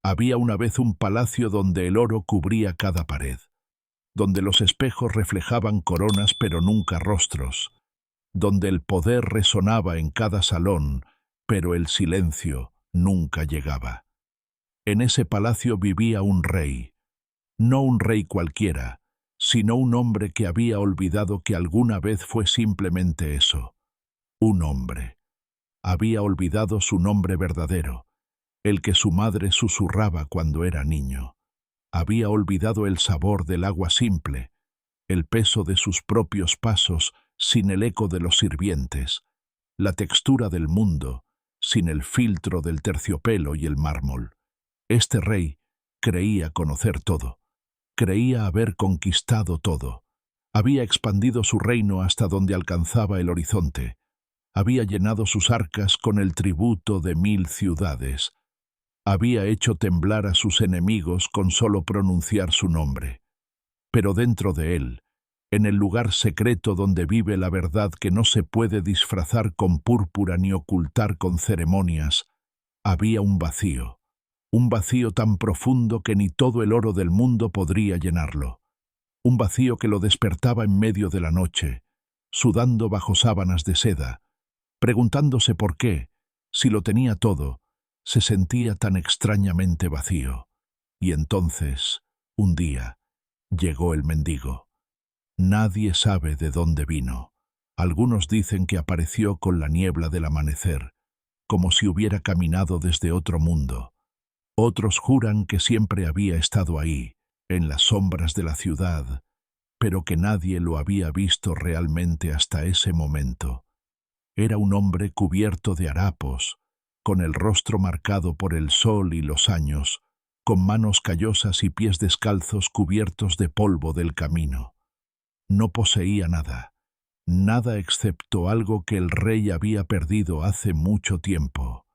Había una vez un palacio donde el oro cubría cada pared, donde los espejos reflejaban coronas pero nunca rostros, donde el poder resonaba en cada salón, pero el silencio nunca llegaba. En ese palacio vivía un rey, no un rey cualquiera, sino un hombre que había olvidado que alguna vez fue simplemente eso, un hombre. Había olvidado su nombre verdadero, el que su madre susurraba cuando era niño. Había olvidado el sabor del agua simple, el peso de sus propios pasos sin el eco de los sirvientes, la textura del mundo sin el filtro del terciopelo y el mármol. Este rey creía conocer todo, creía haber conquistado todo. Había expandido su reino hasta donde alcanzaba el horizonte. Había llenado sus arcas con el tributo de 1000 ciudades. Había hecho temblar a sus enemigos con solo pronunciar su nombre. Pero dentro de él, en el lugar secreto donde vive la verdad que no se puede disfrazar con púrpura ni ocultar con ceremonias, había un vacío tan profundo que ni todo el oro del mundo podría llenarlo. Un vacío que lo despertaba en medio de la noche, sudando bajo sábanas de seda, preguntándose por qué, si lo tenía todo, se sentía tan extrañamente vacío. Y entonces, un día, llegó el mendigo. Nadie sabe de dónde vino. Algunos dicen que apareció con la niebla del amanecer, como si hubiera caminado desde otro mundo. Otros juran que siempre había estado ahí, en las sombras de la ciudad, pero que nadie lo había visto realmente hasta ese momento. Era un hombre cubierto de harapos, con el rostro marcado por el sol y los años, con manos callosas y pies descalzos cubiertos de polvo del camino. No poseía nada, nada excepto algo que el rey había perdido hace mucho tiempo,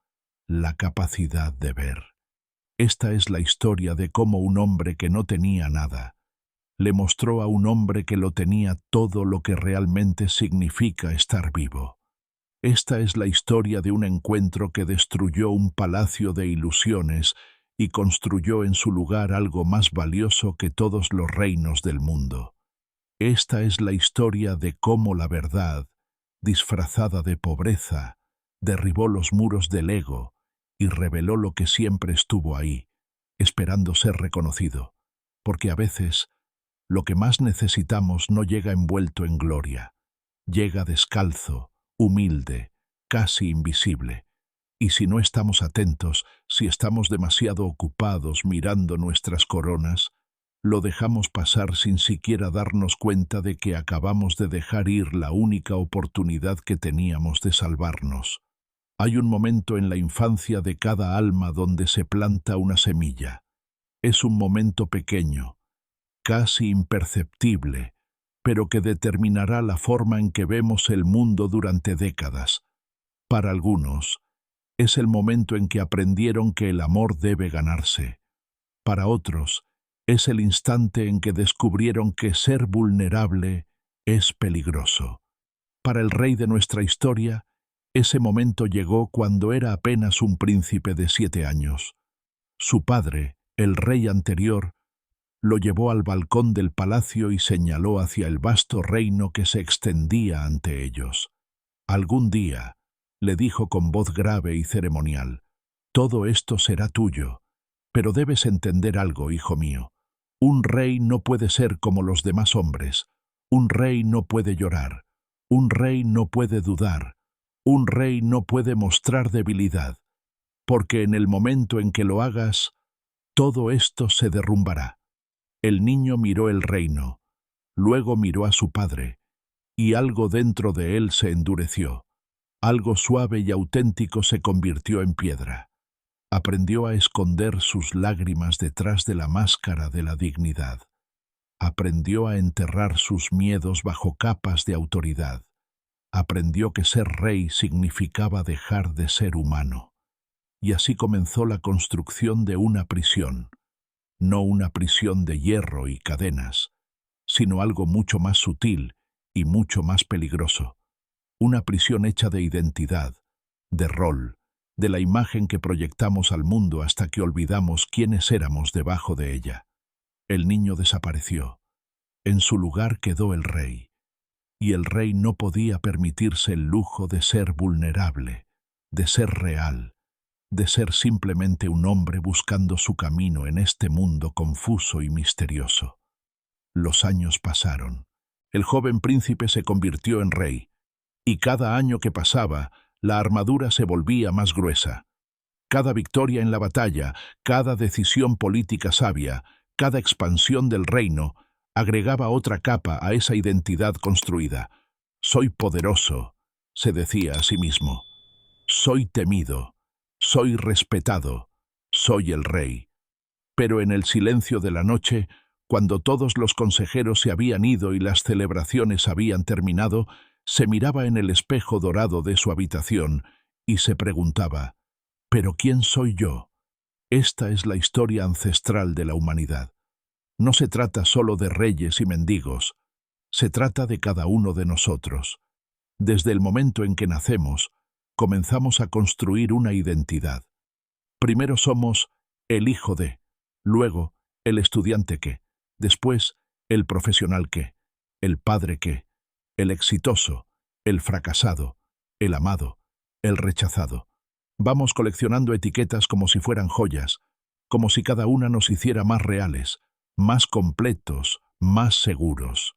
la capacidad de ver. Esta es la historia de cómo un hombre que no tenía nada le mostró a un hombre que lo tenía todo lo que realmente significa estar vivo. Esta es la historia de un encuentro que destruyó un palacio de ilusiones y construyó en su lugar algo más valioso que todos los reinos del mundo. Esta es la historia de cómo la verdad, disfrazada de pobreza, derribó los muros del ego y reveló lo que siempre estuvo ahí, esperando ser reconocido, porque a veces lo que más necesitamos no llega envuelto en gloria, llega descalzo, humilde, casi invisible. Y si no estamos atentos, si estamos demasiado ocupados mirando nuestras coronas, lo dejamos pasar sin siquiera darnos cuenta de que acabamos de dejar ir la única oportunidad que teníamos de salvarnos. Hay un momento en la infancia de cada alma donde se planta una semilla. Es un momento pequeño, casi imperceptible, pero que determinará la forma en que vemos el mundo durante décadas. Para algunos, es el momento en que aprendieron que el amor debe ganarse. Para otros, es el instante en que descubrieron que ser vulnerable es peligroso. Para el rey de nuestra historia, ese momento llegó cuando era apenas un príncipe de 7 años. Su padre, el rey anterior, lo llevó al balcón del palacio y señaló hacia el vasto reino que se extendía ante ellos. Algún día, le dijo con voz grave y ceremonial, todo esto será tuyo, pero debes entender algo, hijo mío. Un rey no puede ser como los demás hombres. Un rey no puede llorar. Un rey no puede dudar. Un rey no puede mostrar debilidad, porque en el momento en que lo hagas, todo esto se derrumbará. El niño miró el reino, luego miró a su padre, y algo dentro de él se endureció. Algo suave y auténtico se convirtió en piedra. Aprendió a esconder sus lágrimas detrás de la máscara de la dignidad. Aprendió a enterrar sus miedos bajo capas de autoridad. Aprendió que ser rey significaba dejar de ser humano. Y así comenzó la construcción de una prisión. No una prisión de hierro y cadenas, sino algo mucho más sutil y mucho más peligroso. Una prisión hecha de identidad, de rol, de la imagen que proyectamos al mundo hasta que olvidamos quiénes éramos debajo de ella. El niño desapareció. En su lugar quedó el rey. Y el rey no podía permitirse el lujo de ser vulnerable, de ser real, de ser simplemente un hombre buscando su camino en este mundo confuso y misterioso. Los años pasaron. El joven príncipe se convirtió en rey, y cada año que pasaba, la armadura se volvía más gruesa. Cada victoria en la batalla, cada decisión política sabia, cada expansión del reino, agregaba otra capa a esa identidad construida. Soy poderoso, se decía a sí mismo. Soy temido, soy respetado, soy el rey. Pero en el silencio de la noche, cuando todos los consejeros se habían ido y las celebraciones habían terminado, se miraba en el espejo dorado de su habitación y se preguntaba, ¿pero quién soy yo? Esta es la historia ancestral de la humanidad. No se trata solo de reyes y mendigos, se trata de cada uno de nosotros. Desde el momento en que nacemos, comenzamos a construir una identidad. Primero somos el hijo de, luego el estudiante que, después el profesional que, el padre que, el exitoso, el fracasado, el amado, el rechazado. Vamos coleccionando etiquetas como si fueran joyas, como si cada una nos hiciera más reales, más completos, más seguros.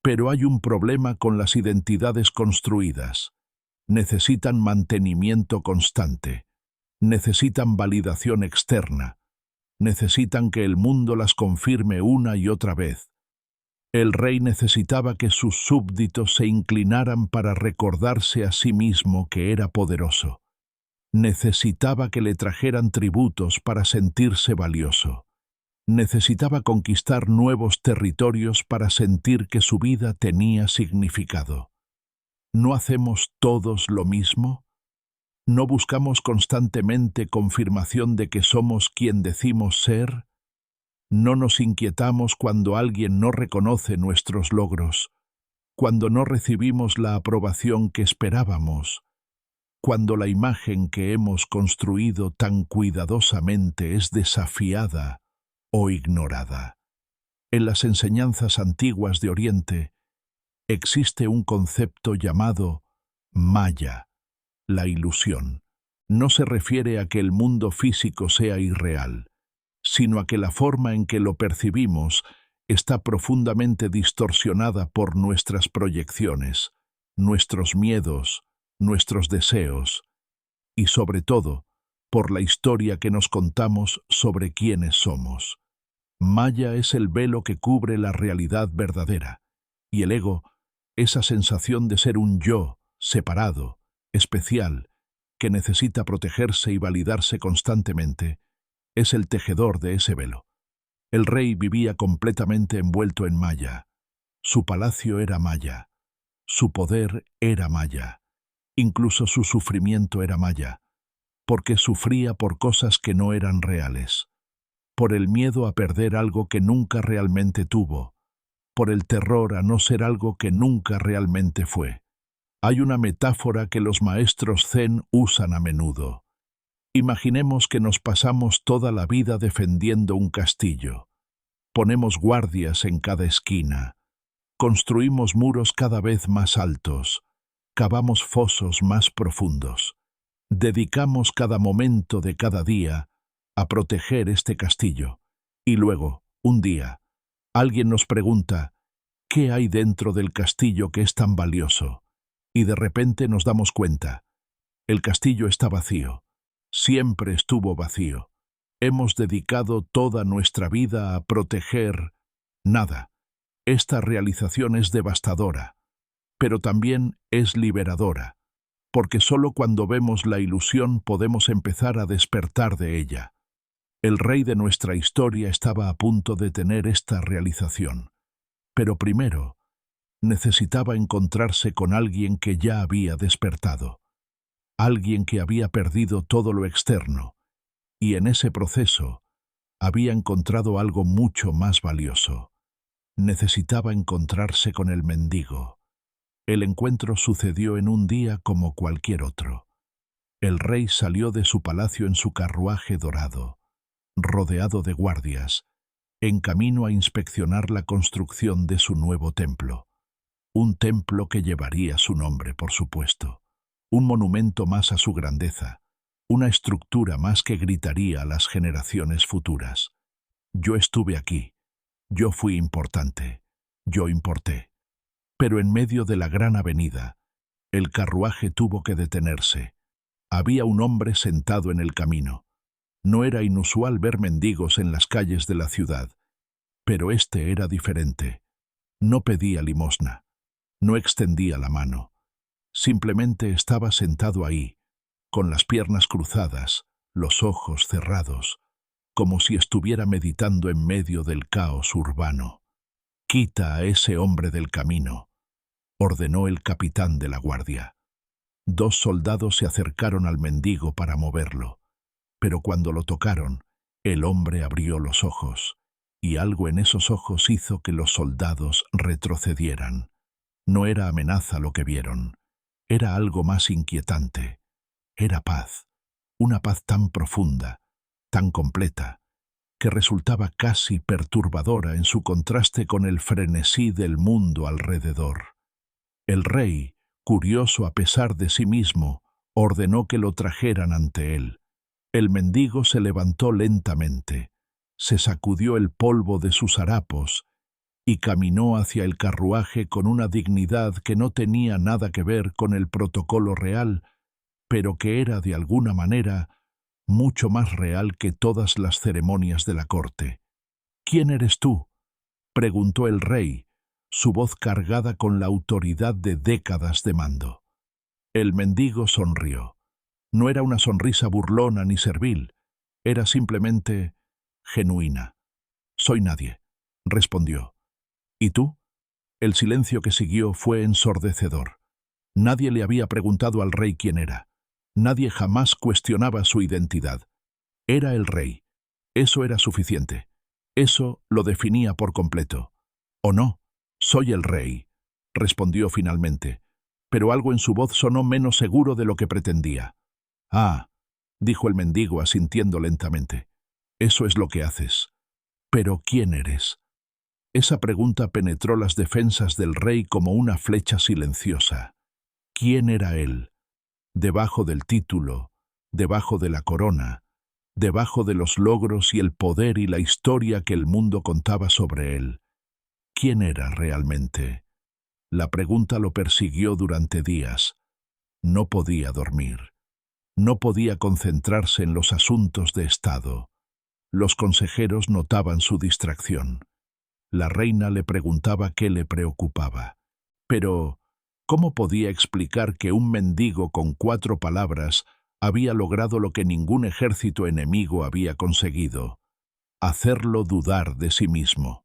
Pero hay un problema con las identidades construidas. Necesitan mantenimiento constante. Necesitan validación externa. Necesitan que el mundo las confirme una y otra vez. El rey necesitaba que sus súbditos se inclinaran para recordarse a sí mismo que era poderoso. Necesitaba que le trajeran tributos para sentirse valioso. Necesitaba conquistar nuevos territorios para sentir que su vida tenía significado. ¿No hacemos todos lo mismo? ¿No buscamos constantemente confirmación de que somos quien decimos ser? ¿No nos inquietamos cuando alguien no reconoce nuestros logros, cuando no recibimos la aprobación que esperábamos, cuando la imagen que hemos construido tan cuidadosamente es desafiada o ignorada? En las enseñanzas antiguas de Oriente existe un concepto llamado Maya, la ilusión. No se refiere a que el mundo físico sea irreal, sino a que la forma en que lo percibimos está profundamente distorsionada por nuestras proyecciones, nuestros miedos, nuestros deseos y, sobre todo, por la historia que nos contamos sobre quiénes somos. Maya es el velo que cubre la realidad verdadera, y el ego, esa sensación de ser un yo, separado, especial, que necesita protegerse y validarse constantemente, es el tejedor de ese velo. El rey vivía completamente envuelto en Maya. Su palacio era Maya. Su poder era Maya. Incluso su sufrimiento era Maya, porque sufría por cosas que no eran reales, por el miedo a perder algo que nunca realmente tuvo, por el terror a no ser algo que nunca realmente fue. Hay una metáfora que los maestros zen usan a menudo. Imaginemos que nos pasamos toda la vida defendiendo un castillo. Ponemos guardias en cada esquina. Construimos muros cada vez más altos. Cavamos fosos más profundos. Dedicamos cada momento de cada día a proteger este castillo. Y luego, un día, alguien nos pregunta, ¿qué hay dentro del castillo que es tan valioso? Y de repente nos damos cuenta. El castillo está vacío. Siempre estuvo vacío. Hemos dedicado toda nuestra vida a proteger nada. Esta realización es devastadora, pero también es liberadora, porque solo cuando vemos la ilusión podemos empezar a despertar de ella. El rey de nuestra historia estaba a punto de tener esta realización, pero primero necesitaba encontrarse con alguien que ya había despertado, alguien que había perdido todo lo externo, y en ese proceso había encontrado algo mucho más valioso. Necesitaba encontrarse con el mendigo. El encuentro sucedió en un día como cualquier otro. El rey salió de su palacio en su carruaje dorado, rodeado de guardias, en camino a inspeccionar la construcción de su nuevo templo. Un templo que llevaría su nombre, por supuesto. Un monumento más a su grandeza. Una estructura más que gritaría a las generaciones futuras. Yo estuve aquí. Yo fui importante. Yo importé. Pero en medio de la gran avenida, el carruaje tuvo que detenerse. Había un hombre sentado en el camino. No era inusual ver mendigos en las calles de la ciudad, pero este era diferente. No pedía limosna, no extendía la mano. Simplemente estaba sentado ahí, con las piernas cruzadas, los ojos cerrados, como si estuviera meditando en medio del caos urbano. «Quita a ese hombre del camino», ordenó el capitán de la guardia. 2 soldados se acercaron al mendigo para moverlo, pero cuando lo tocaron, el hombre abrió los ojos, y algo en esos ojos hizo que los soldados retrocedieran. No era amenaza lo que vieron, era algo más inquietante. Era paz, una paz tan profunda, tan completa, que resultaba casi perturbadora en su contraste con el frenesí del mundo alrededor. El rey, curioso a pesar de sí mismo, ordenó que lo trajeran ante él. El mendigo se levantó lentamente, se sacudió el polvo de sus harapos y caminó hacia el carruaje con una dignidad que no tenía nada que ver con el protocolo real, pero que era de alguna manera mucho más real que todas las ceremonias de la corte. «¿Quién eres tú?», preguntó el rey, su voz cargada con la autoridad de décadas de mando. El mendigo sonrió. No era una sonrisa burlona ni servil, era simplemente genuina. «Soy nadie», respondió. «¿Y tú?». El silencio que siguió fue ensordecedor. Nadie le había preguntado al rey quién era. Nadie jamás cuestionaba su identidad. Era el rey. Eso era suficiente. Eso lo definía por completo. «¿O no? Soy el rey», respondió finalmente, pero algo en su voz sonó menos seguro de lo que pretendía. «Ah», dijo el mendigo asintiendo lentamente, «eso es lo que haces. Pero ¿quién eres?». Esa pregunta penetró las defensas del rey como una flecha silenciosa. ¿Quién era él? Debajo del título, debajo de la corona, debajo de los logros y el poder y la historia que el mundo contaba sobre él. ¿Quién era realmente? La pregunta lo persiguió durante días. No podía dormir. No podía concentrarse en los asuntos de Estado. Los consejeros notaban su distracción. La reina le preguntaba qué le preocupaba. Pero, ¿cómo podía explicar que un mendigo con 4 palabras había logrado lo que ningún ejército enemigo había conseguido? Hacerlo dudar de sí mismo.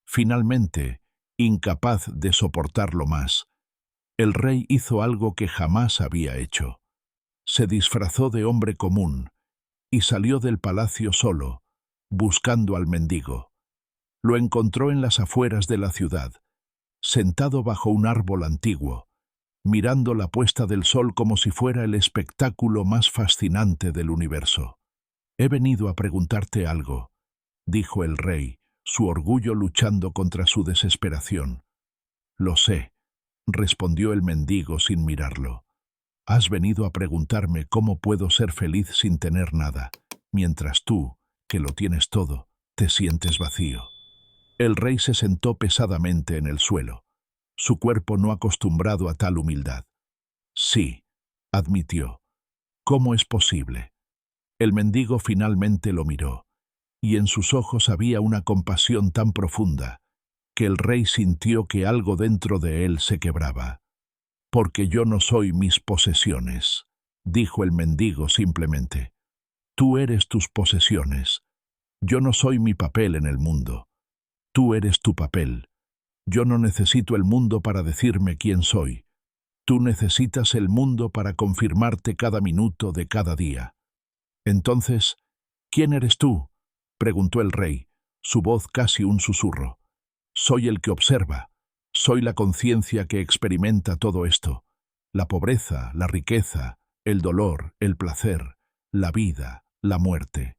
Finalmente, incapaz de soportarlo más, el rey hizo algo que jamás había hecho. Se disfrazó de hombre común y salió del palacio solo, buscando al mendigo. Lo encontró en las afueras de la ciudad, sentado bajo un árbol antiguo, mirando la puesta del sol como si fuera el espectáculo más fascinante del universo. «He venido a preguntarte algo», dijo el rey, su orgullo luchando contra su desesperación. «Lo sé», respondió el mendigo sin mirarlo. «Has venido a preguntarme cómo puedo ser feliz sin tener nada, mientras tú, que lo tienes todo, te sientes vacío». El rey se sentó pesadamente en el suelo, su cuerpo no acostumbrado a tal humildad. «Sí», admitió. «¿Cómo es posible?». El mendigo finalmente lo miró, y en sus ojos había una compasión tan profunda que el rey sintió que algo dentro de él se quebraba. «Porque yo no soy mis posesiones», dijo el mendigo simplemente. «Tú eres tus posesiones. Yo no soy mi papel en el mundo. Tú eres tu papel. Yo no necesito el mundo para decirme quién soy. Tú necesitas el mundo para confirmarte cada minuto de cada día». «Entonces, ¿quién eres tú?», preguntó el rey, su voz casi un susurro. «Soy el que observa. Soy la conciencia que experimenta todo esto. La pobreza, la riqueza, el dolor, el placer, la vida, la muerte.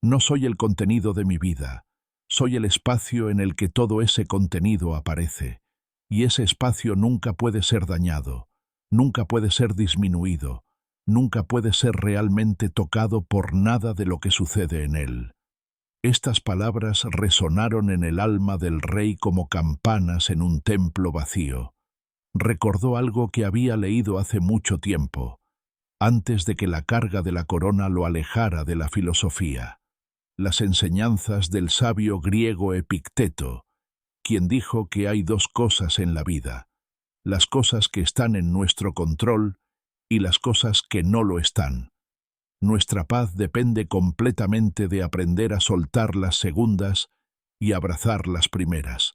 No soy el contenido de mi vida, soy el espacio en el que todo ese contenido aparece, y ese espacio nunca puede ser dañado, nunca puede ser disminuido, nunca puede ser realmente tocado por nada de lo que sucede en él. Estas palabras resonaron en el alma del rey como campanas en un templo vacío. Recordó algo que había leído hace mucho tiempo, antes de que la carga de la corona lo alejara de la filosofía. Las enseñanzas del sabio griego Epicteto, quien dijo que hay dos cosas en la vida: las cosas que están en nuestro control y las cosas que no lo están. Nuestra paz depende completamente de aprender a soltar las segundas y abrazar las primeras.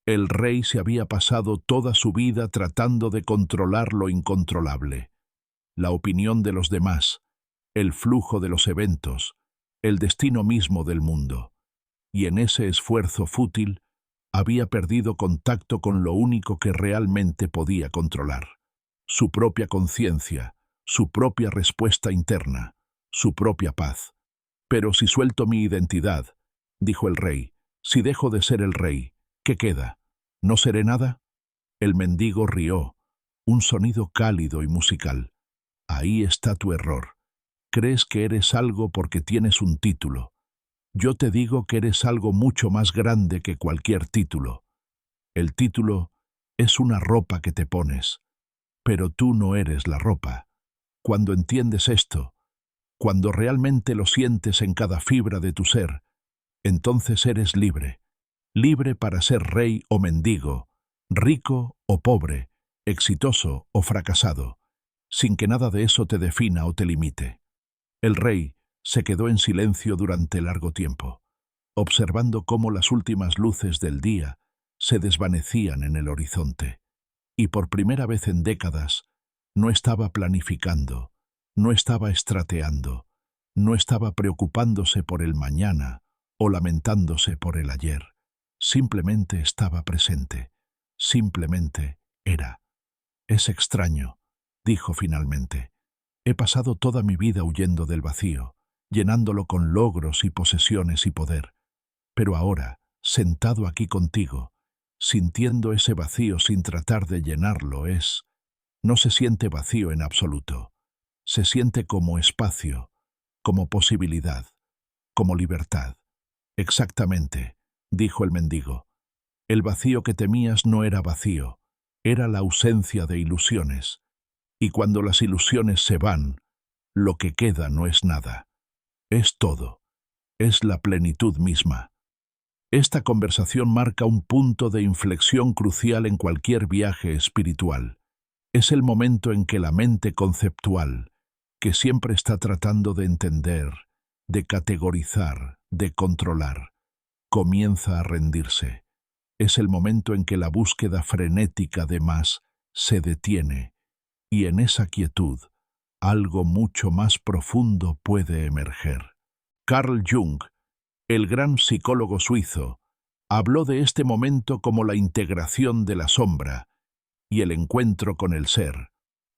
El rey se había pasado toda su vida tratando de controlar lo incontrolable: la opinión de los demás, el flujo de los eventos, el destino mismo del mundo. Y en ese esfuerzo fútil había perdido contacto con lo único que realmente podía controlar: su propia conciencia, su propia respuesta interna, su propia paz. «Pero si suelto mi identidad», dijo el rey, «si dejo de ser el rey, ¿qué queda? ¿No seré nada?». El mendigo rió, un sonido cálido y musical. «Ahí está tu error. Crees que eres algo porque tienes un título. Yo te digo que eres algo mucho más grande que cualquier título. El título es una ropa que te pones, pero tú no eres la ropa. Cuando entiendes esto, cuando realmente lo sientes en cada fibra de tu ser, entonces eres libre. Libre para ser rey o mendigo, rico o pobre, exitoso o fracasado, sin que nada de eso te defina o te limite». El rey se quedó en silencio durante largo tiempo, observando cómo las últimas luces del día se desvanecían en el horizonte. Y por primera vez en décadas, no estaba planificando, no estaba estrateando, no estaba preocupándose por el mañana o lamentándose por el ayer. Simplemente estaba presente, simplemente era. «Es extraño», dijo finalmente. «He pasado toda mi vida huyendo del vacío, llenándolo con logros y posesiones y poder. Pero ahora, sentado aquí contigo, sintiendo ese vacío sin tratar de llenarlo, no se siente vacío en absoluto. Se siente como espacio, como posibilidad, como libertad». «Exactamente», dijo el mendigo. «El vacío que temías no era vacío, era la ausencia de ilusiones. Y cuando las ilusiones se van, lo que queda no es nada. Es todo. Es la plenitud misma». Esta conversación marca un punto de inflexión crucial en cualquier viaje espiritual. Es el momento en que la mente conceptual, que siempre está tratando de entender, de categorizar, de controlar, comienza a rendirse. Es el momento en que la búsqueda frenética de más se detiene, y en esa quietud, algo mucho más profundo puede emerger. Carl Jung, el gran psicólogo suizo, habló de este momento como la integración de la sombra y el encuentro con el ser.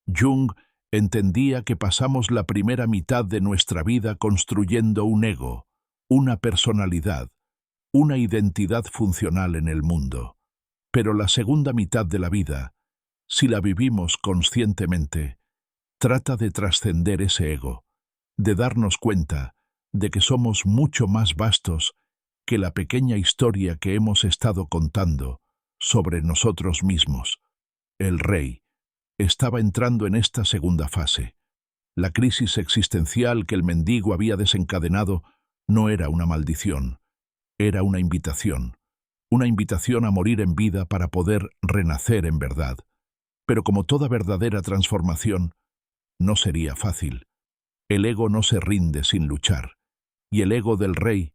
Jung entendía que pasamos la primera mitad de nuestra vida construyendo un ego, una personalidad, una identidad funcional en el mundo. Pero la segunda mitad de la vida, si la vivimos conscientemente, trata de trascender ese ego, de darnos cuenta de que somos mucho más vastos que la pequeña historia que hemos estado contando sobre nosotros mismos. El rey estaba entrando en esta segunda fase. La crisis existencial que el mendigo había desencadenado no era una maldición, era una invitación a morir en vida para poder renacer en verdad. Pero como toda verdadera transformación, no sería fácil. El ego no se rinde sin luchar, y el ego del rey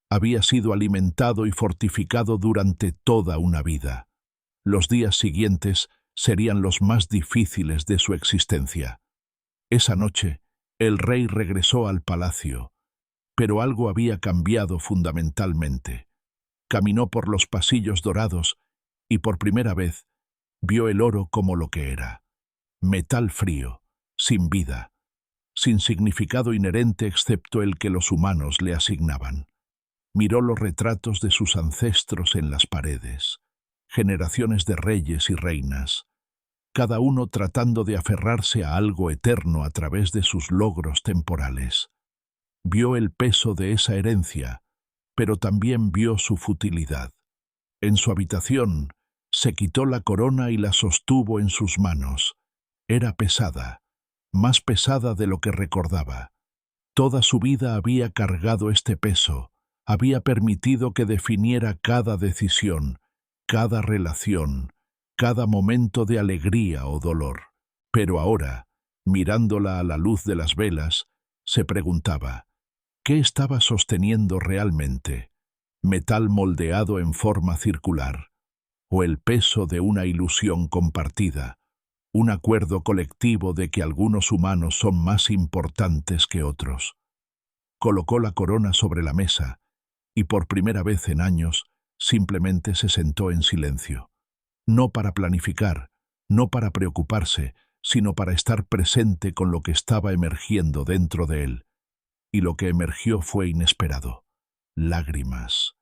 había sido alimentado y fortificado durante toda una vida. Los días siguientes serían los más difíciles de su existencia. Esa noche, el rey regresó al palacio, pero algo había cambiado fundamentalmente. Caminó por los pasillos dorados y por primera vez vio el oro como lo que era: metal frío, sin vida, sin significado inherente excepto el que los humanos le asignaban. Miró los retratos de sus ancestros en las paredes, generaciones de reyes y reinas, cada uno tratando de aferrarse a algo eterno a través de sus logros temporales. Vio el peso de esa herencia, pero también vio su futilidad. En su habitación, se quitó la corona y la sostuvo en sus manos. Era pesada, más pesada de lo que recordaba. Toda su vida había cargado este peso, había permitido que definiera cada decisión, cada relación, cada momento de alegría o dolor. Pero ahora, mirándola a la luz de las velas, se preguntaba, ¿qué estaba sosteniendo realmente? ¿Metal moldeado en forma circular? ¿O el peso de una ilusión compartida? Un acuerdo colectivo de que algunos humanos son más importantes que otros. Colocó la corona sobre la mesa y por primera vez en años simplemente se sentó en silencio. No para planificar, no para preocuparse, sino para estar presente con lo que estaba emergiendo dentro de él. Y lo que emergió fue inesperado. Lágrimas.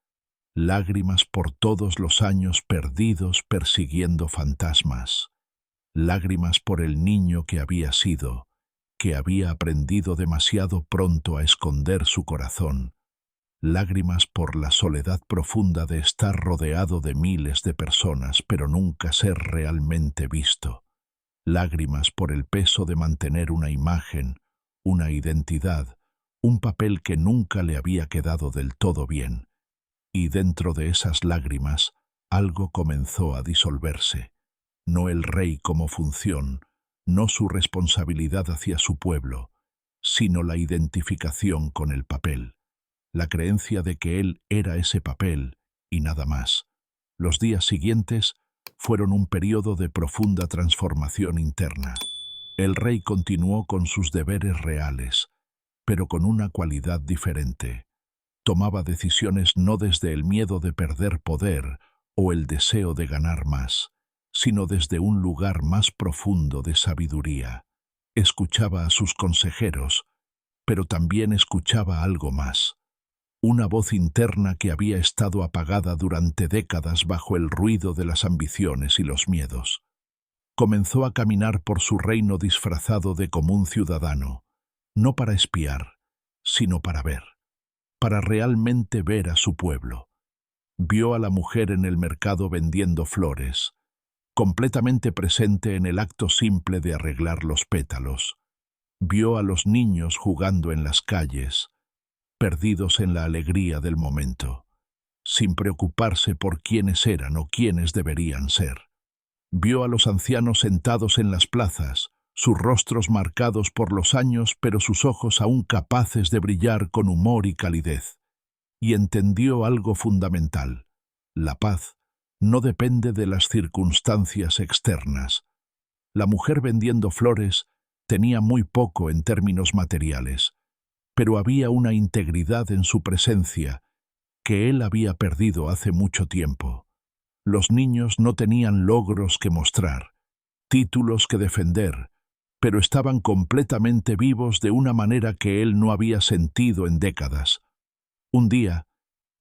Lágrimas por todos los años perdidos persiguiendo fantasmas. Lágrimas por el niño que había sido, que había aprendido demasiado pronto a esconder su corazón. Lágrimas por la soledad profunda de estar rodeado de miles de personas, pero nunca ser realmente visto. Lágrimas por el peso de mantener una imagen, una identidad, un papel que nunca le había quedado del todo bien. Y dentro de esas lágrimas, algo comenzó a disolverse. No el rey como función, no su responsabilidad hacia su pueblo, sino la identificación con el papel. La creencia de que él era ese papel y nada más. Los días siguientes fueron un periodo de profunda transformación interna. El rey continuó con sus deberes reales, pero con una cualidad diferente. Tomaba decisiones no desde el miedo de perder poder o el deseo de ganar más, sino desde un lugar más profundo de sabiduría. Escuchaba a sus consejeros, pero también escuchaba algo más. Una voz interna que había estado apagada durante décadas bajo el ruido de las ambiciones y los miedos. Comenzó a caminar por su reino disfrazado de común ciudadano, no para espiar, sino para ver, para realmente ver a su pueblo. Vio a la mujer en el mercado vendiendo flores, completamente presente en el acto simple de arreglar los pétalos. Vio a los niños jugando en las calles, perdidos en la alegría del momento, sin preocuparse por quiénes eran o quiénes deberían ser. Vio a los ancianos sentados en las plazas, sus rostros marcados por los años, pero sus ojos aún capaces de brillar con humor y calidez. Y entendió algo fundamental. La paz no depende de las circunstancias externas. La mujer vendiendo flores tenía muy poco en términos materiales, pero había una integridad en su presencia que él había perdido hace mucho tiempo. Los niños no tenían logros que mostrar, títulos que defender, pero estaban completamente vivos de una manera que él no había sentido en décadas. Un día,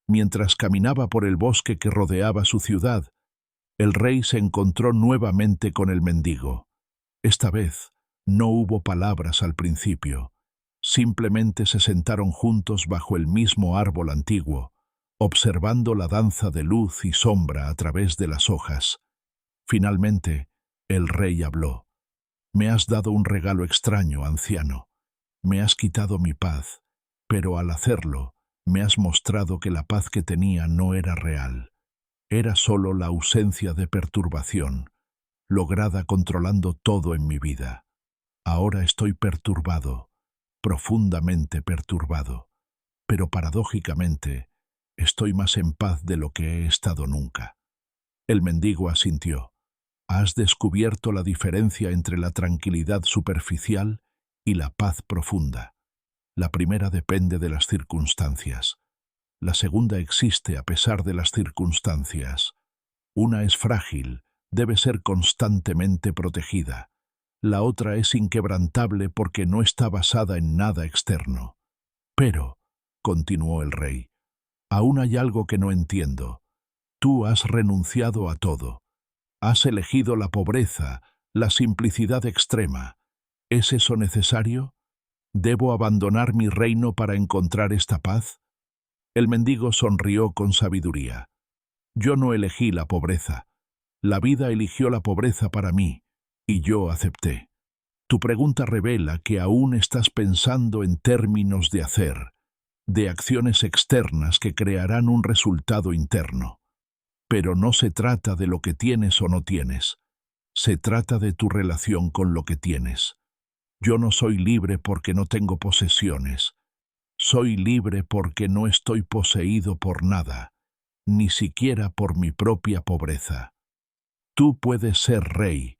mientras caminaba por el bosque que rodeaba su ciudad, el rey se encontró nuevamente con el mendigo. Esta vez no hubo palabras al principio. Simplemente se sentaron juntos bajo el mismo árbol antiguo, observando la danza de luz y sombra a través de las hojas. Finalmente, el rey habló. «Me has dado un regalo extraño, anciano. Me has quitado mi paz, pero al hacerlo, me has mostrado que la paz que tenía no era real. Era solo la ausencia de perturbación, lograda controlando todo en mi vida. Ahora estoy perturbado, profundamente perturbado, pero paradójicamente estoy más en paz de lo que he estado nunca». El mendigo asintió. «Has descubierto la diferencia entre la tranquilidad superficial y la paz profunda. La primera depende de las circunstancias. La segunda existe a pesar de las circunstancias. Una es frágil, debe ser constantemente protegida. la otra es inquebrantable porque no está basada en nada externo. Pero, continuó el rey, aún hay algo que no entiendo. Tú has renunciado a todo. Has elegido la pobreza, la simplicidad extrema. ¿Es eso necesario? ¿Debo abandonar mi reino para encontrar esta paz? El mendigo sonrió con sabiduría. Yo no elegí la pobreza. La vida eligió la pobreza para mí, y yo acepté. Tu pregunta revela que aún estás pensando en términos de hacer, de acciones externas que crearán un resultado interno. Pero no se trata de lo que tienes o no tienes. Se trata de tu relación con lo que tienes. Yo no soy libre porque no tengo posesiones. Soy libre porque no estoy poseído por nada, ni siquiera por mi propia pobreza. Tú puedes ser rey,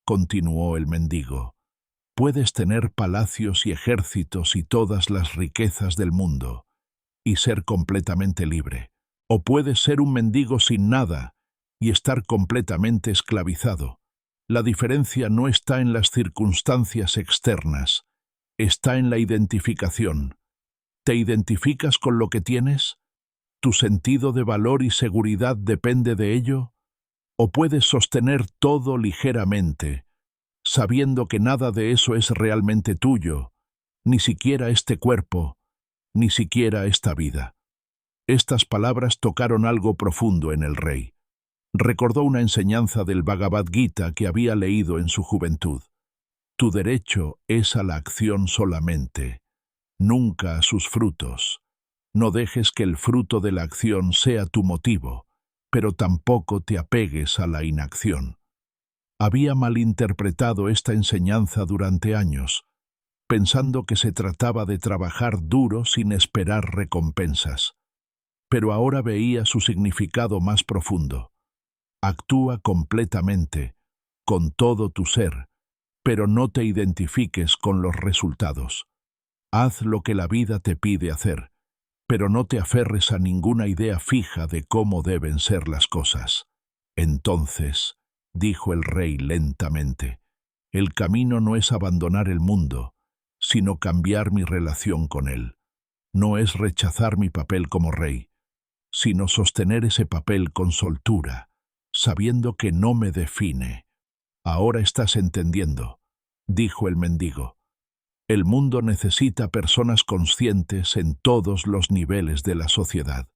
continuó el mendigo. Puedes tener palacios y ejércitos y todas las riquezas del mundo, y ser completamente libre. O puedes ser un mendigo sin nada y estar completamente esclavizado. La diferencia no está en las circunstancias externas, está en la identificación. ¿Te identificas con lo que tienes? ¿Tu sentido de valor y seguridad depende de ello? ¿O puedes sostener todo ligeramente, sabiendo que nada de eso es realmente tuyo, ni siquiera este cuerpo, ni siquiera esta vida? Estas palabras tocaron algo profundo en el rey. Recordó una enseñanza del Bhagavad Gita que había leído en su juventud. Tu derecho es a la acción solamente, nunca a sus frutos. No dejes que el fruto de la acción sea tu motivo, pero tampoco te apegues a la inacción. Había malinterpretado esta enseñanza durante años, pensando que se trataba de trabajar duro sin esperar recompensas. Pero ahora veía su significado más profundo. Actúa completamente, con todo tu ser, pero no te identifiques con los resultados. Haz lo que la vida te pide hacer, pero no te aferres a ninguna idea fija de cómo deben ser las cosas. Entonces, dijo el rey lentamente, el camino no es abandonar el mundo, sino cambiar mi relación con él. No es rechazar mi papel como rey, sino sostener ese papel con soltura, sabiendo que no me define. Ahora estás entendiendo, dijo el mendigo. El mundo necesita personas conscientes en todos los niveles de la sociedad.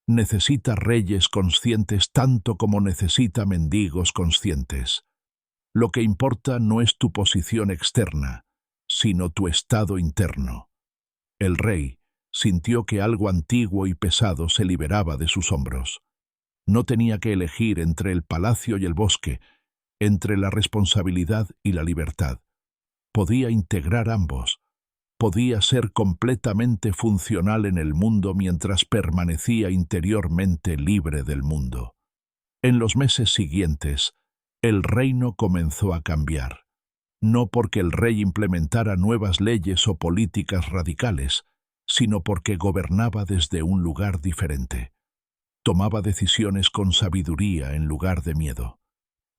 Necesita reyes conscientes tanto como necesita mendigos conscientes. Lo que importa no es tu posición externa, sino tu estado interno. El rey sintió que algo antiguo y pesado se liberaba de sus hombros. No tenía que elegir entre el palacio y el bosque, entre la responsabilidad y la libertad. Podía integrar ambos. Podía ser completamente funcional en el mundo mientras permanecía interiormente libre del mundo. En los meses siguientes, el reino comenzó a cambiar. No porque el rey implementara nuevas leyes o políticas radicales, sino porque gobernaba desde un lugar diferente. Tomaba decisiones con sabiduría en lugar de miedo.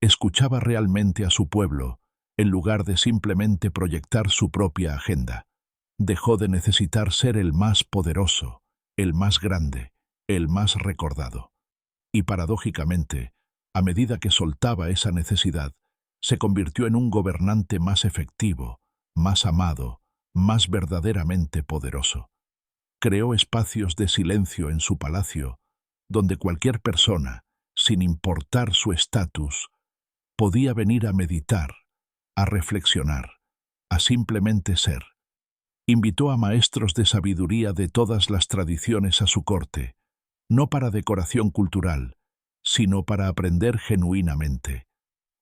Escuchaba realmente a su pueblo, en lugar de simplemente proyectar su propia agenda. Dejó de necesitar ser el más poderoso, el más grande, el más recordado. Y paradójicamente, a medida que soltaba esa necesidad, se convirtió en un gobernante más efectivo, más amado, más verdaderamente poderoso. Creó espacios de silencio en su palacio, donde cualquier persona, sin importar su estatus, podía venir a meditar, a reflexionar, a simplemente ser. Invitó a maestros de sabiduría de todas las tradiciones a su corte, no para decoración cultural, sino para aprender genuinamente.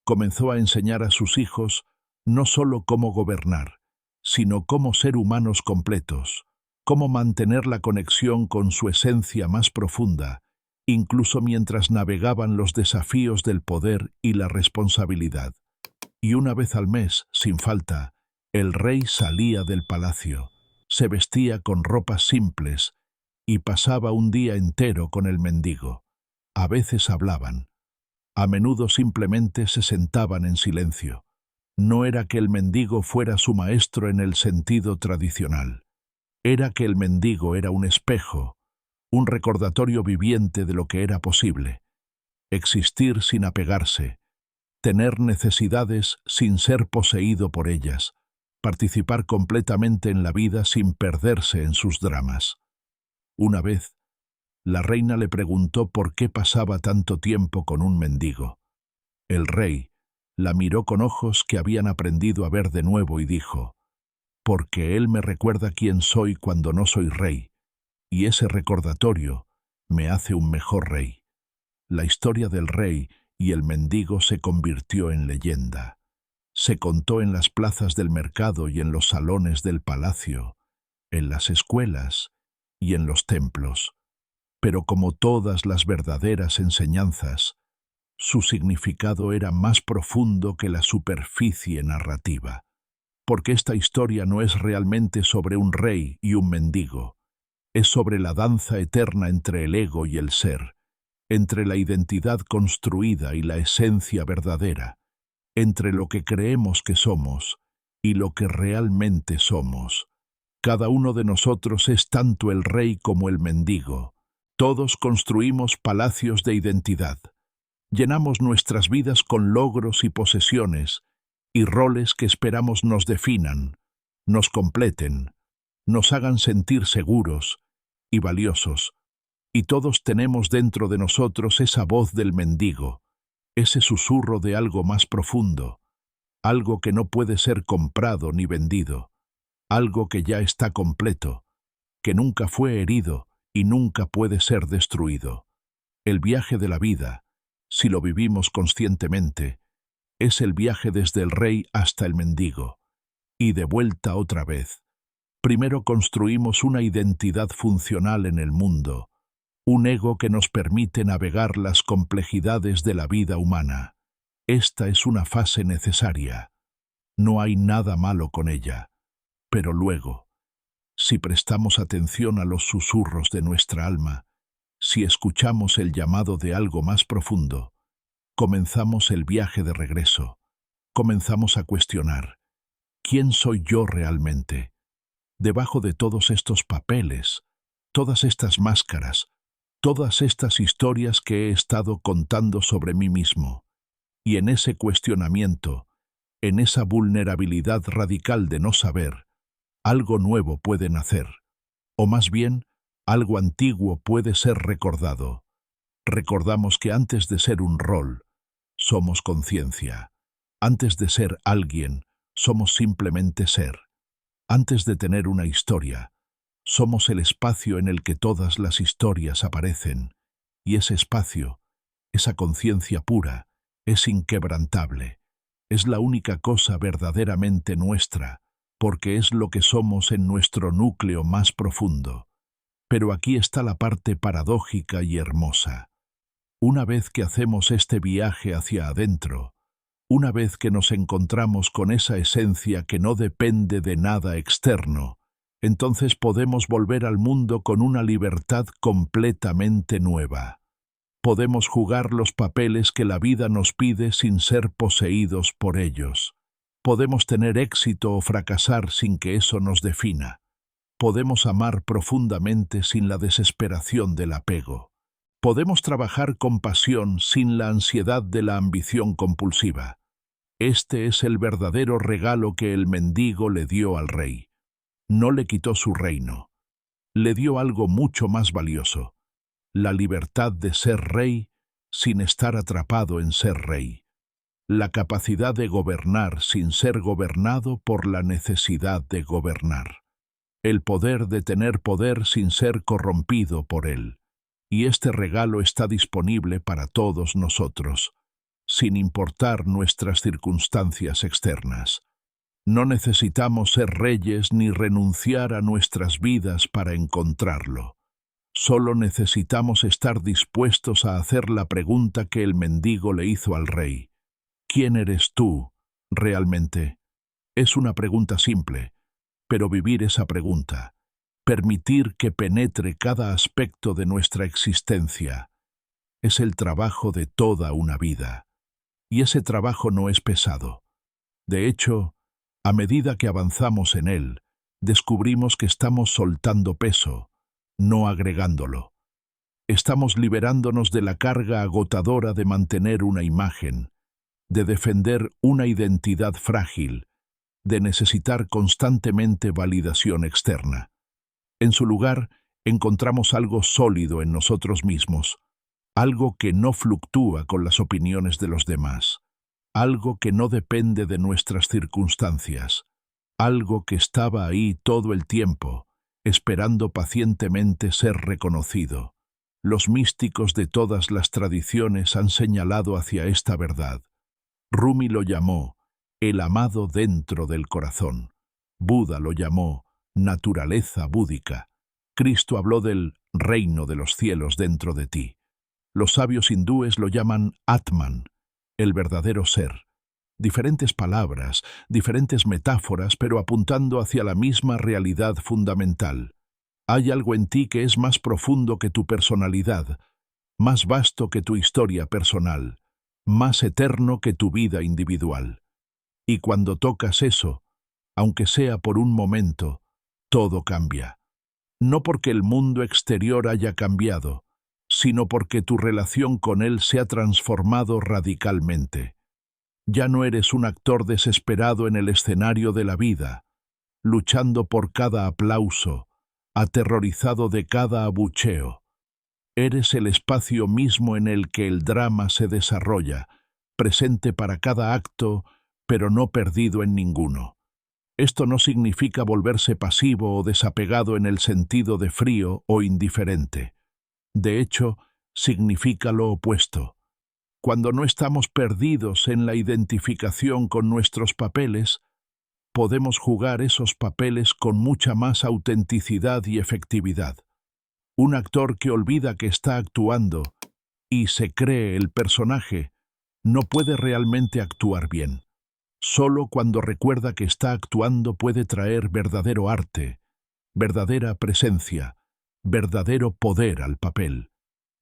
Comenzó a enseñar a sus hijos no solo cómo gobernar, sino cómo ser humanos completos, cómo mantener la conexión con su esencia más profunda, incluso mientras navegaban los desafíos del poder y la responsabilidad. Y una vez al mes, sin falta, el rey salía del palacio, se vestía con ropas simples y pasaba un día entero con el mendigo. A veces hablaban, a menudo simplemente se sentaban en silencio. No era que el mendigo fuera su maestro en el sentido tradicional. Era que el mendigo era un espejo, un recordatorio viviente de lo que era posible. Existir sin apegarse, tener necesidades sin ser poseído por ellas, participar completamente en la vida sin perderse en sus dramas. Una vez, la reina le preguntó por qué pasaba tanto tiempo con un mendigo. El rey la miró con ojos que habían aprendido a ver de nuevo y dijo: «Porque él me recuerda quién soy cuando no soy rey, y ese recordatorio me hace un mejor rey». La historia del rey y el mendigo se convirtió en leyenda. Se contó en las plazas del mercado y en los salones del palacio, en las escuelas y en los templos. Pero como todas las verdaderas enseñanzas, su significado era más profundo que la superficie narrativa. Porque esta historia no es realmente sobre un rey y un mendigo, es sobre la danza eterna entre el ego y el ser, entre la identidad construida y la esencia verdadera, entre lo que creemos que somos y lo que realmente somos. Cada uno de nosotros es tanto el rey como el mendigo. Todos construimos palacios de identidad. Llenamos nuestras vidas con logros y posesiones y roles que esperamos nos definan, nos completen, nos hagan sentir seguros y valiosos. Y todos tenemos dentro de nosotros esa voz del mendigo, ese susurro de algo más profundo, algo que no puede ser comprado ni vendido, algo que ya está completo, que nunca fue herido y nunca puede ser destruido. El viaje de la vida, si lo vivimos conscientemente, es el viaje desde el rey hasta el mendigo, y de vuelta otra vez. Primero construimos una identidad funcional en el mundo, un ego que nos permite navegar las complejidades de la vida humana. Esta es una fase necesaria. No hay nada malo con ella. Pero luego, si prestamos atención a los susurros de nuestra alma, si escuchamos el llamado de algo más profundo, comenzamos el viaje de regreso. Comenzamos a cuestionar: ¿quién soy yo realmente? Debajo de todos estos papeles, todas estas máscaras, todas estas historias que he estado contando sobre mí mismo. Y en ese cuestionamiento, en esa vulnerabilidad radical de no saber, algo nuevo puede nacer, o más bien, algo antiguo puede ser recordado. Recordamos que antes de ser un rol, somos conciencia. Antes de ser alguien, somos simplemente ser. Antes de tener una historia, somos el espacio en el que todas las historias aparecen, y ese espacio, esa conciencia pura, es inquebrantable. Es la única cosa verdaderamente nuestra, porque es lo que somos en nuestro núcleo más profundo. Pero aquí está la parte paradójica y hermosa. Una vez que hacemos este viaje hacia adentro, una vez que nos encontramos con esa esencia que no depende de nada externo, entonces podemos volver al mundo con una libertad completamente nueva. Podemos jugar los papeles que la vida nos pide sin ser poseídos por ellos. Podemos tener éxito o fracasar sin que eso nos defina. Podemos amar profundamente sin la desesperación del apego. Podemos trabajar con pasión sin la ansiedad de la ambición compulsiva. Este es el verdadero regalo que el mendigo le dio al rey. No le quitó su reino. Le dio algo mucho más valioso: la libertad de ser rey sin estar atrapado en ser rey. La capacidad de gobernar sin ser gobernado por la necesidad de gobernar. El poder de tener poder sin ser corrompido por él. Y este regalo está disponible para todos nosotros, sin importar nuestras circunstancias externas. No necesitamos ser reyes ni renunciar a nuestras vidas para encontrarlo. Solo necesitamos estar dispuestos a hacer la pregunta que el mendigo le hizo al rey. ¿Quién eres tú, realmente? Es una pregunta simple, pero vivir esa pregunta, permitir que penetre cada aspecto de nuestra existencia, es el trabajo de toda una vida. Y ese trabajo no es pesado. De hecho, a medida que avanzamos en él, descubrimos que estamos soltando peso, no agregándolo. Estamos liberándonos de la carga agotadora de mantener una imagen, de defender una identidad frágil, de necesitar constantemente validación externa. En su lugar, encontramos algo sólido en nosotros mismos, algo que no fluctúa con las opiniones de los demás, algo que no depende de nuestras circunstancias, algo que estaba ahí todo el tiempo, esperando pacientemente ser reconocido. Los místicos de todas las tradiciones han señalado hacia esta verdad. Rumi lo llamó el amado dentro del corazón. Buda lo llamó naturaleza búdica. Cristo habló del reino de los cielos dentro de ti. Los sabios hindúes lo llaman Atman, el verdadero ser. Diferentes palabras, diferentes metáforas, pero apuntando hacia la misma realidad fundamental. Hay algo en ti que es más profundo que tu personalidad, más vasto que tu historia personal, más eterno que tu vida individual. Y cuando tocas eso, aunque sea por un momento, todo cambia. No porque el mundo exterior haya cambiado, sino porque tu relación con él se ha transformado radicalmente. Ya no eres un actor desesperado en el escenario de la vida, luchando por cada aplauso, aterrorizado de cada abucheo. Eres el espacio mismo en el que el drama se desarrolla, presente para cada acto, pero no perdido en ninguno. Esto no significa volverse pasivo o desapegado en el sentido de frío o indiferente. De hecho, significa lo opuesto. Cuando no estamos perdidos en la identificación con nuestros papeles, podemos jugar esos papeles con mucha más autenticidad y efectividad. Un actor que olvida que está actuando y se cree el personaje no puede realmente actuar bien. Solo cuando recuerda que está actuando puede traer verdadero arte, verdadera presencia, verdadero poder al papel.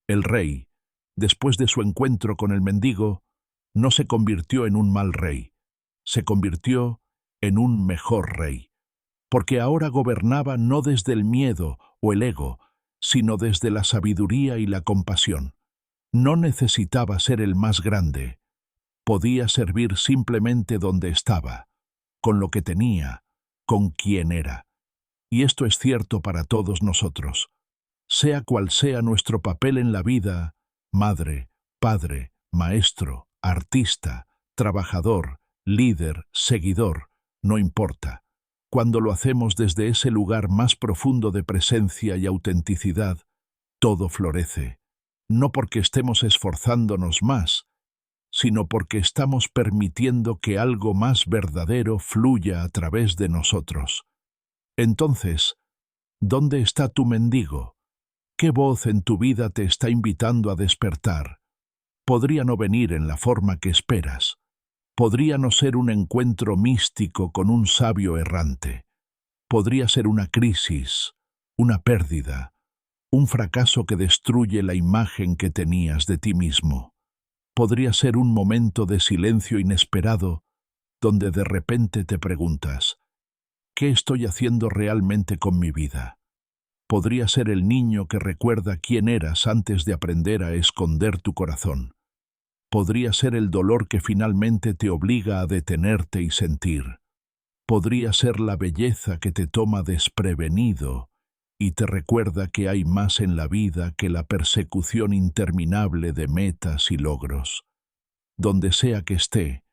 El rey, después de su encuentro con el mendigo, no se convirtió en un mal rey, se convirtió en un mejor rey, porque ahora gobernaba no desde el miedo o el ego, sino desde la sabiduría y la compasión. No necesitaba ser el más grande, podía servir simplemente donde estaba, con lo que tenía, con quien era. Y esto es cierto para todos nosotros. Sea cual sea nuestro papel en la vida, madre, padre, maestro, artista, trabajador, líder, seguidor, no importa. Cuando lo hacemos desde ese lugar más profundo de presencia y autenticidad, todo florece, no porque estemos esforzándonos más, sino porque estamos permitiendo que algo más verdadero fluya a través de nosotros. Entonces, ¿dónde está tu mendigo? ¿Qué voz en tu vida te está invitando a despertar? Podría no venir en la forma que esperas. Podría no ser un encuentro místico con un sabio errante. Podría ser una crisis, una pérdida, un fracaso que destruye la imagen que tenías de ti mismo. Podría ser un momento de silencio inesperado, donde de repente te preguntas, ¿qué estoy haciendo realmente con mi vida? Podría ser el niño que recuerda quién eras antes de aprender a esconder tu corazón. Podría ser el dolor que finalmente te obliga a detenerte y sentir. Podría ser la belleza que te toma desprevenido y te recuerda que hay más en la vida que la persecución interminable de metas y logros. Donde sea que esté,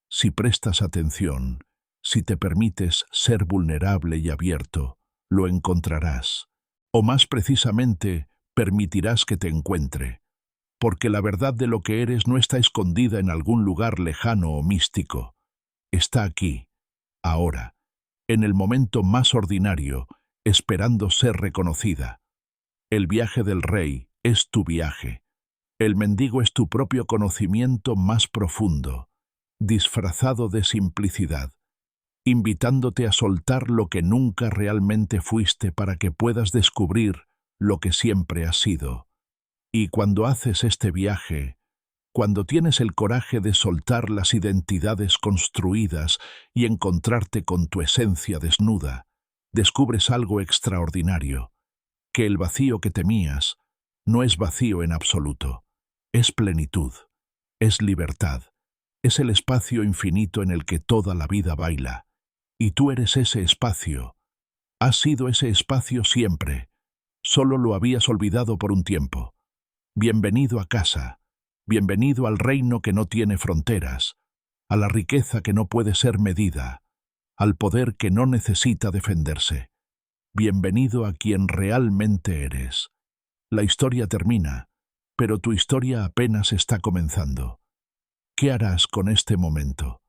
si prestas atención, si te permites ser vulnerable y abierto, lo encontrarás. O más precisamente, permitirás que te encuentre. Porque la verdad de lo que eres no está escondida en algún lugar lejano o místico. Está aquí, ahora, en el momento más ordinario, esperando ser reconocida. El viaje del rey es tu viaje. El mendigo es tu propio conocimiento más profundo, disfrazado de simplicidad, invitándote a soltar lo que nunca realmente fuiste para que puedas descubrir lo que siempre has sido. Y cuando haces este viaje, cuando tienes el coraje de soltar las identidades construidas y encontrarte con tu esencia desnuda, descubres algo extraordinario, que el vacío que temías no es vacío en absoluto, es plenitud, es libertad, es el espacio infinito en el que toda la vida baila, y tú eres ese espacio, has sido ese espacio siempre, solo lo habías olvidado por un tiempo. Bienvenido a casa. Bienvenido al reino que no tiene fronteras, a la riqueza que no puede ser medida, al poder que no necesita defenderse. Bienvenido a quien realmente eres. La historia termina, pero tu historia apenas está comenzando. ¿Qué harás con este momento?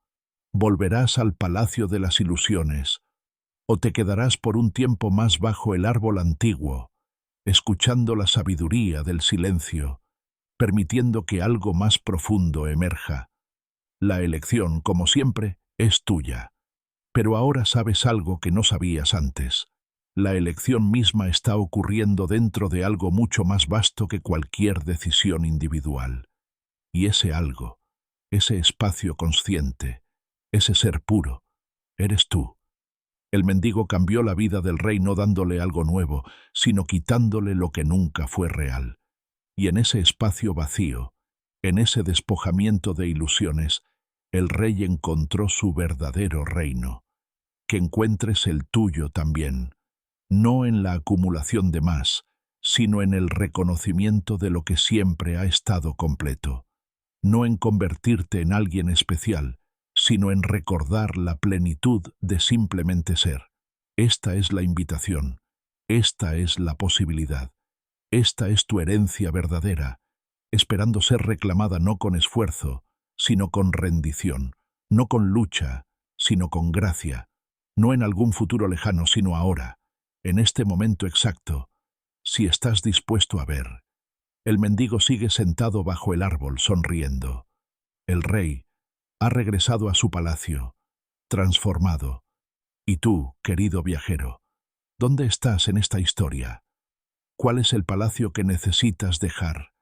¿Volverás al palacio de las ilusiones o te quedarás por un tiempo más bajo el árbol antiguo, escuchando la sabiduría del silencio, permitiendo que algo más profundo emerja? La elección, como siempre, es tuya. Pero ahora sabes algo que no sabías antes. La elección misma está ocurriendo dentro de algo mucho más vasto que cualquier decisión individual. Y ese algo, ese espacio consciente, ese ser puro, eres tú. El mendigo cambió la vida del rey no dándole algo nuevo, sino quitándole lo que nunca fue real. Y en ese espacio vacío, en ese despojamiento de ilusiones, el rey encontró su verdadero reino. Que encuentres el tuyo también, no en la acumulación de más, sino en el reconocimiento de lo que siempre ha estado completo. No en convertirte en alguien especial, sino en recordar la plenitud de simplemente ser. Esta es la invitación, esta es la posibilidad. Esta es tu herencia verdadera, esperando ser reclamada no con esfuerzo, sino con rendición, no con lucha, sino con gracia, no en algún futuro lejano, sino ahora, en este momento exacto, si estás dispuesto a ver. El mendigo sigue sentado bajo el árbol, sonriendo. El rey ha regresado a su palacio, transformado. Y tú, querido viajero, ¿dónde estás en esta historia? ¿Cuál es el palacio que necesitas dejar,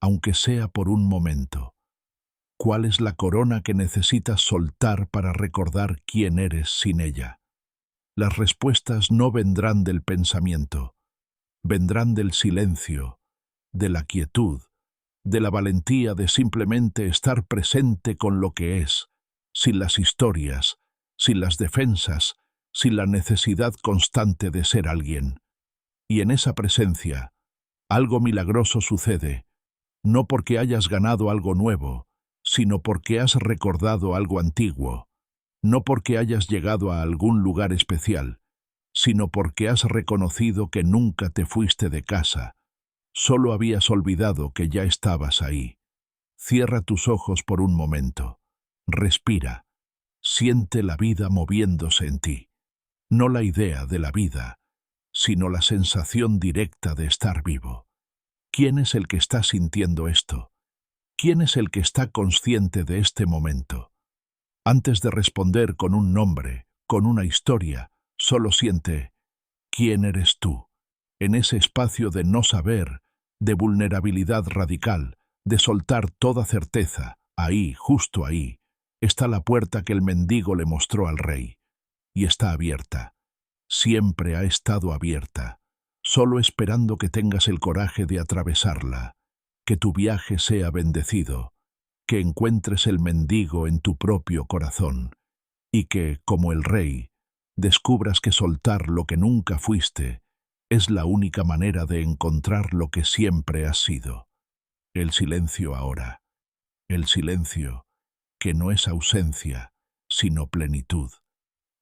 aunque sea por un momento? ¿Cuál es la corona que necesitas soltar para recordar quién eres sin ella? Las respuestas no vendrán del pensamiento, vendrán del silencio, de la quietud, de la valentía de simplemente estar presente con lo que es, sin las historias, sin las defensas, sin la necesidad constante de ser alguien. Y en esa presencia, algo milagroso sucede, no porque hayas ganado algo nuevo, sino porque has recordado algo antiguo, no porque hayas llegado a algún lugar especial, sino porque has reconocido que nunca te fuiste de casa, solo habías olvidado que ya estabas ahí. Cierra tus ojos por un momento, respira, siente la vida moviéndose en ti, no la idea de la vida, sino la sensación directa de estar vivo. ¿Quién es el que está sintiendo esto? ¿Quién es el que está consciente de este momento? Antes de responder con un nombre, con una historia, solo siente, ¿quién eres tú? En ese espacio de no saber, de vulnerabilidad radical, de soltar toda certeza, ahí, justo ahí, está la puerta que el mendigo le mostró al rey. Y está abierta. Siempre ha estado abierta, solo esperando que tengas el coraje de atravesarla, que tu viaje sea bendecido, que encuentres el mendigo en tu propio corazón, y que, como el rey, descubras que soltar lo que nunca fuiste es la única manera de encontrar lo que siempre has sido. El silencio ahora, el silencio que no es ausencia, sino plenitud.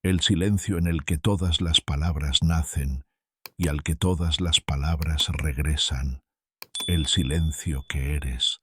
El silencio en el que todas las palabras nacen y al que todas las palabras regresan. El silencio que eres,